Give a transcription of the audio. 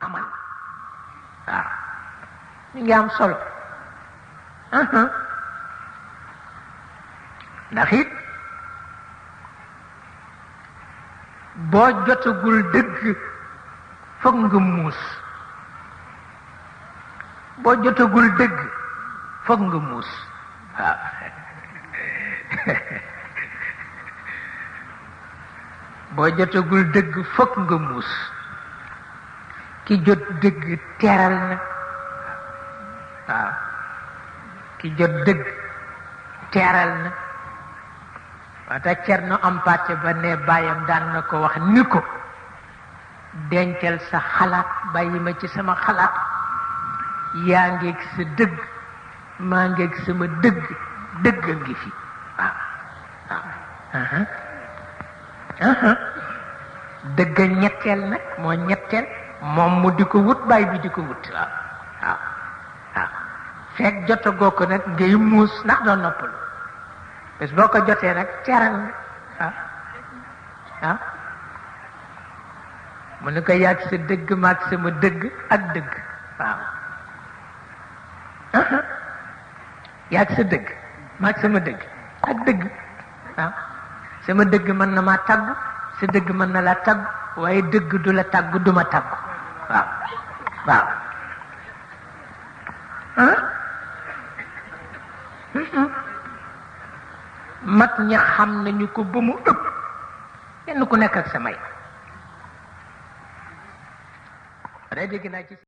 amal waaw mi ngi am solo ndax it boo jotagul dëgg foog nga muus boo jotagul dëgg foog nga muus waaw boo jotagul dëgg foog nga muus ki jot dëgg teral na waaw ki jot dëgg teral na wata Cerno Ampate ba ne bàyyam daan na ko wax ni ko dencal sa xalaat bàyyi ma ci sama xalaat yaa ngeeg sa dëgg maa ngeeg sama dëgg dëgg a ngi fi waaw waaw dëgg ñetteel nag moo ñetteel moom mu di ko wut bàyyi bi di ko wut waaw waaw waaw fekk jotagoo ko nag ngay muus ndax doo noppalu bés boo ko jotee nag teral na waaw waaw mu ne ko yàgg sa dëgg maag sama dëgg ak dëgg waaw yàgg sa dëgg maag sama dëgg ak dëgg waaw sama dëgg mën na maa tàggu sa dëgg mën na laa tàggu waaye dëgg du la tàggu du ma tàggu waaw waaw mag ña xam nañu ko ba mu ëpp kenn ku nekk ak sa may.